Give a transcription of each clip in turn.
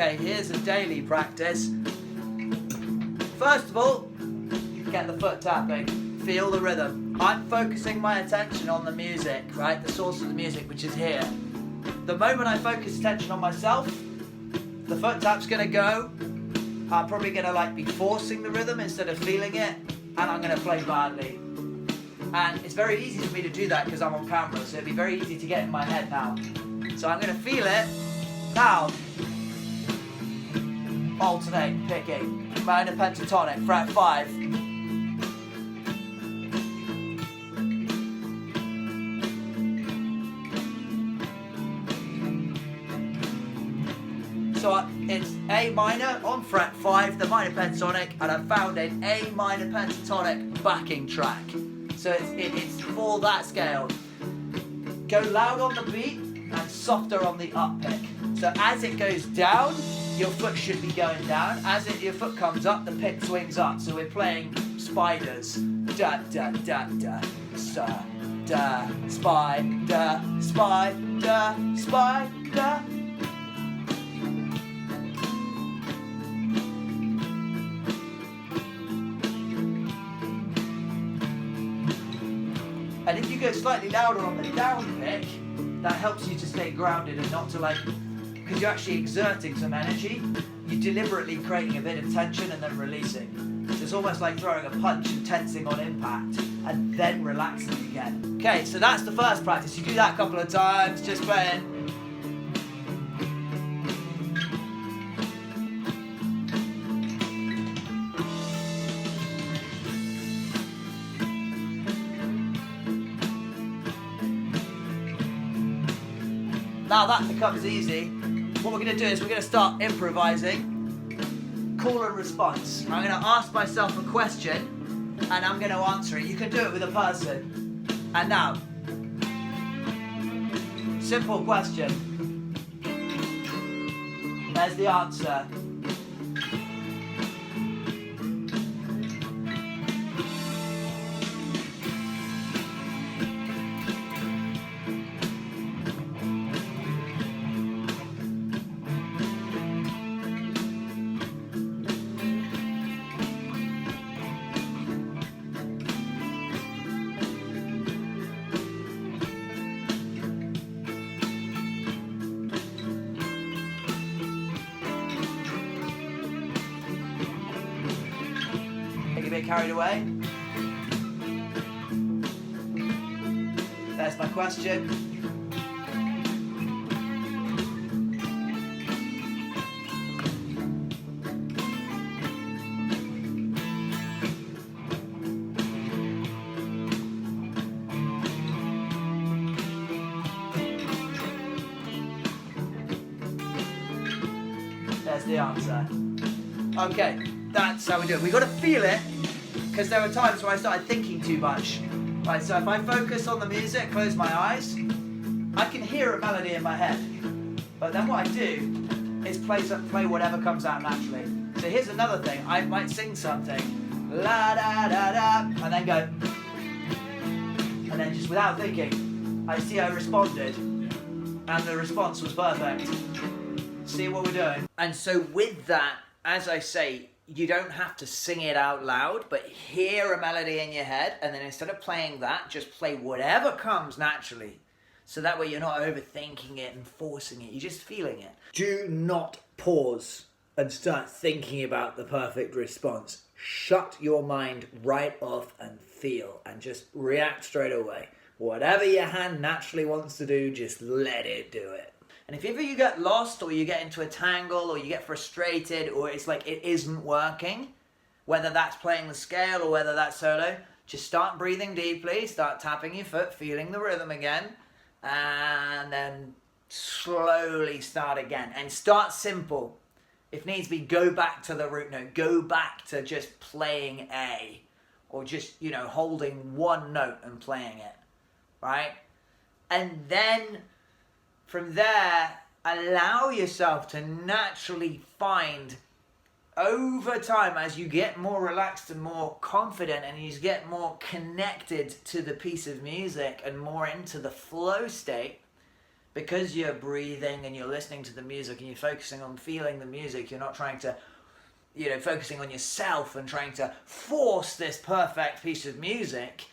Okay, here's a daily practice. First of all, get the foot tapping. Feel the rhythm. I'm focusing my attention on the music, right? The source of the music, which is here. The moment I focus attention on myself, the foot tap's gonna go. I'm probably gonna be forcing the rhythm instead of feeling it, and I'm gonna play badly. And it's very easy for me to do that because I'm on camera, so it'd be very easy to get in my head now. So I'm gonna feel it. Now, alternate, picking. Minor pentatonic, fret 5. So it's A minor on fret 5, the minor pentatonic, and I found an A minor pentatonic backing track. So it's for that scale. Go loud on the beat and softer on the up pick. So as it goes down, your foot should be going down. As your foot comes up, the pick swings up. So we're playing spiders. Da da da da, sa da, spider, spider, spider. And if you go slightly louder on the down pick, that helps you to stay grounded and not to because you're actually exerting some energy, you're deliberately creating a bit of tension and then releasing. So it's almost like throwing a punch and tensing on impact and then relaxing again. Okay, so that's the first practice. You do that a couple of times, just playing. Now that becomes easy. What we're going to do is we're going to start improvising. Call and response. I'm going to ask myself a question and I'm going to answer it. You can do it with a person. And now, simple question. There's the answer. A bit carried away. There's my question. There's the answer. Okay, that's how we do it. We've got to feel it. Because there were times where I started thinking too much. Right, so if I focus on the music, close my eyes, I can hear a melody in my head. But then what I do is play whatever comes out naturally. So here's another thing. I might sing something, la da da da, and then go, and then just without thinking, I see I responded, and the response was perfect. See what we're doing? And so with that, as I say, you don't have to sing it out loud, but hear a melody in your head, and then instead of playing that, just play whatever comes naturally. So that way you're not overthinking it and forcing it, you're just feeling it. Do not pause and start thinking about the perfect response. Shut your mind right off and feel, and just react straight away. Whatever your hand naturally wants to do, just let it do it. And if ever you get lost or you get into a tangle or you get frustrated or it's like it isn't working, whether that's playing the scale or whether that's solo, just start breathing deeply, start tapping your foot, feeling the rhythm again, and then slowly start again. And start simple. If needs be, go back to the root note, go back to just playing A, or just, holding one note and playing it, right? And then from there, allow yourself to naturally find, over time, as you get more relaxed and more confident and you get more connected to the piece of music and more into the flow state, because you're breathing and you're listening to the music and you're focusing on feeling the music, you're not trying to, focusing on yourself and trying to force this perfect piece of music.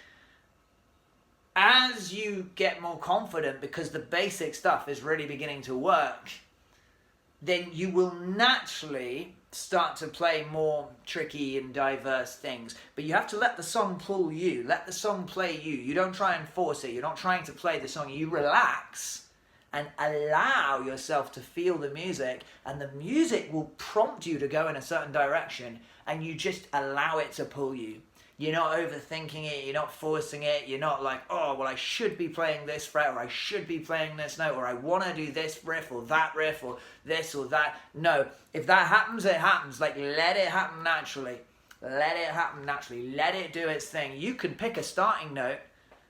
As you get more confident, because the basic stuff is really beginning to work, then you will naturally start to play more tricky and diverse things. But you have to let the song pull you. Let the song play you. You don't try and force it. You're not trying to play the song. You relax and allow yourself to feel the music, and the music will prompt you to go in a certain direction, and you just allow it to pull you. You're not overthinking it, you're not forcing it, you're not like, oh, well, I should be playing this fret, or I should be playing this note, or I want to do this riff, or that riff, or this or that. No, if that happens, it happens. Like, let it happen naturally. Let it happen naturally. Let it do its thing. You can pick a starting note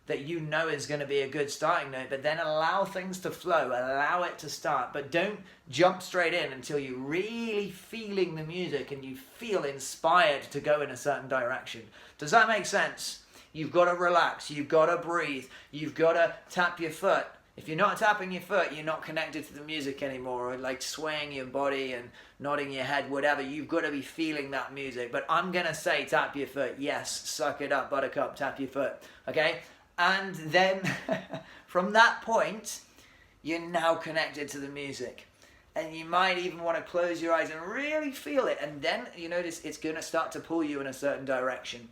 that you know is going to be a good starting note, but then allow things to flow, allow it to start, but don't jump straight in until you're really feeling the music and you feel inspired to go in a certain direction. Does that make sense? You've got to relax, you've got to breathe, you've got to tap your foot. If you're not tapping your foot, you're not connected to the music anymore, or like swaying your body and nodding your head, whatever. You've got to be feeling that music. But I'm going to say tap your foot. Yes, suck it up, buttercup, tap your foot. Okay? And then from that point, you're now connected to the music. And you might even want to close your eyes and really feel it. And then you notice it's going to start to pull you in a certain direction.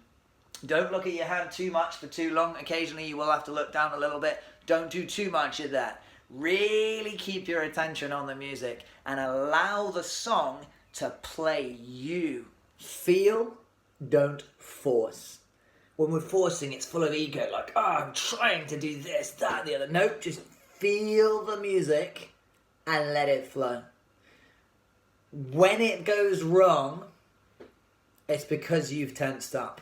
Don't look at your hand too much for too long. Occasionally you will have to look down a little bit. Don't do too much of that. Really keep your attention on the music and allow the song to play you. Feel, don't force. When we're forcing, it's full of ego, like, oh, I'm trying to do this, that, and the other. Nope, just feel the music and let it flow. When it goes wrong, it's because you've tensed up.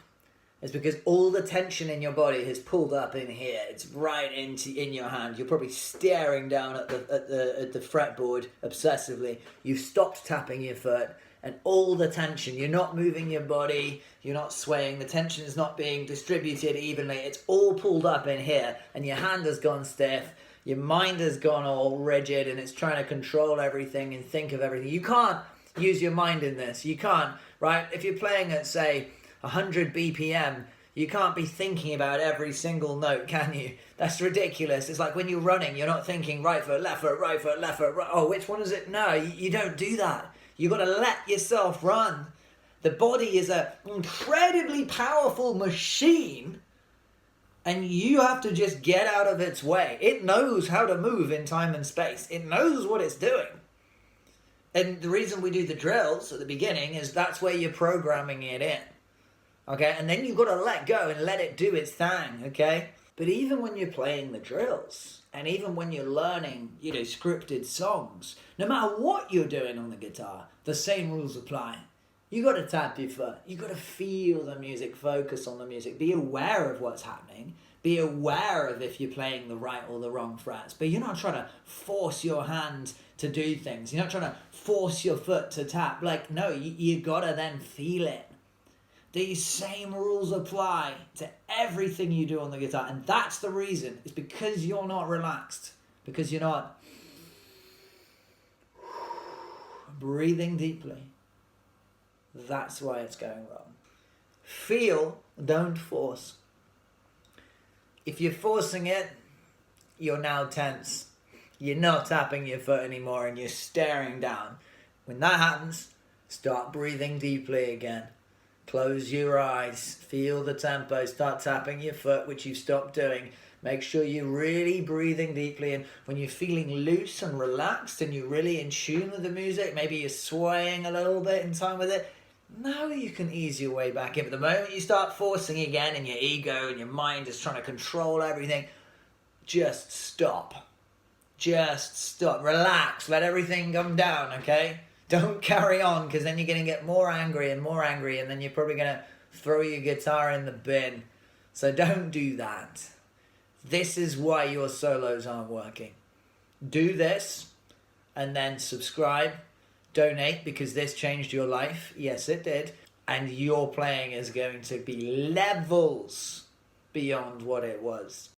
It's because all the tension in your body has pulled up in here. It's right in your hand. You're probably staring down at the fretboard obsessively. You've stopped tapping your foot. And all the tension, you're not moving your body, you're not swaying, the tension is not being distributed evenly, it's all pulled up in here, and your hand has gone stiff, your mind has gone all rigid, and it's trying to control everything and think of everything. You can't use your mind in this, you can't, right? If you're playing at, say, 100 BPM, you can't be thinking about every single note, can you? That's ridiculous. It's like when you're running, you're not thinking right foot, left foot, right foot, left foot, right. Oh, which one is it? No, you don't do that. You've got to let yourself run. The body is an incredibly powerful machine, and you have to just get out of its way. It knows how to move in time and space. It knows what it's doing. And the reason we do the drills at the beginning is that's where you're programming it in. Okay? And then you've got to let go and let it do its thing. Okay? But even when you're playing the drills, and even when you're learning, scripted songs, no matter what you're doing on the guitar, the same rules apply. You got to tap your foot. You got to feel the music, focus on the music, be aware of what's happening, be aware of if you're playing the right or the wrong frets. But you're not trying to force your hand to do things. You're not trying to force your foot to tap. Like, no, you got to then feel it. These same rules apply to everything you do on the guitar. And that's the reason. It's because you're not relaxed. Because you're not breathing deeply. That's why it's going wrong. Feel, don't force. If you're forcing it, you're now tense. You're not tapping your foot anymore and you're staring down. When that happens, start breathing deeply again. Close your eyes, feel the tempo, start tapping your foot, which you've stopped doing. Make sure you're really breathing deeply, and when you're feeling loose and relaxed and you're really in tune with the music, maybe you're swaying a little bit in time with it, now you can ease your way back in. But the moment you start forcing again and your ego and your mind is trying to control everything, just stop. Just stop. Relax, let everything come down, okay? Don't carry on, because then you're going to get more angry, and then you're probably going to throw your guitar in the bin. So don't do that. This is why your solos aren't working. Do this, and then subscribe, donate, because this changed your life. Yes, it did. And your playing is going to be levels beyond what it was.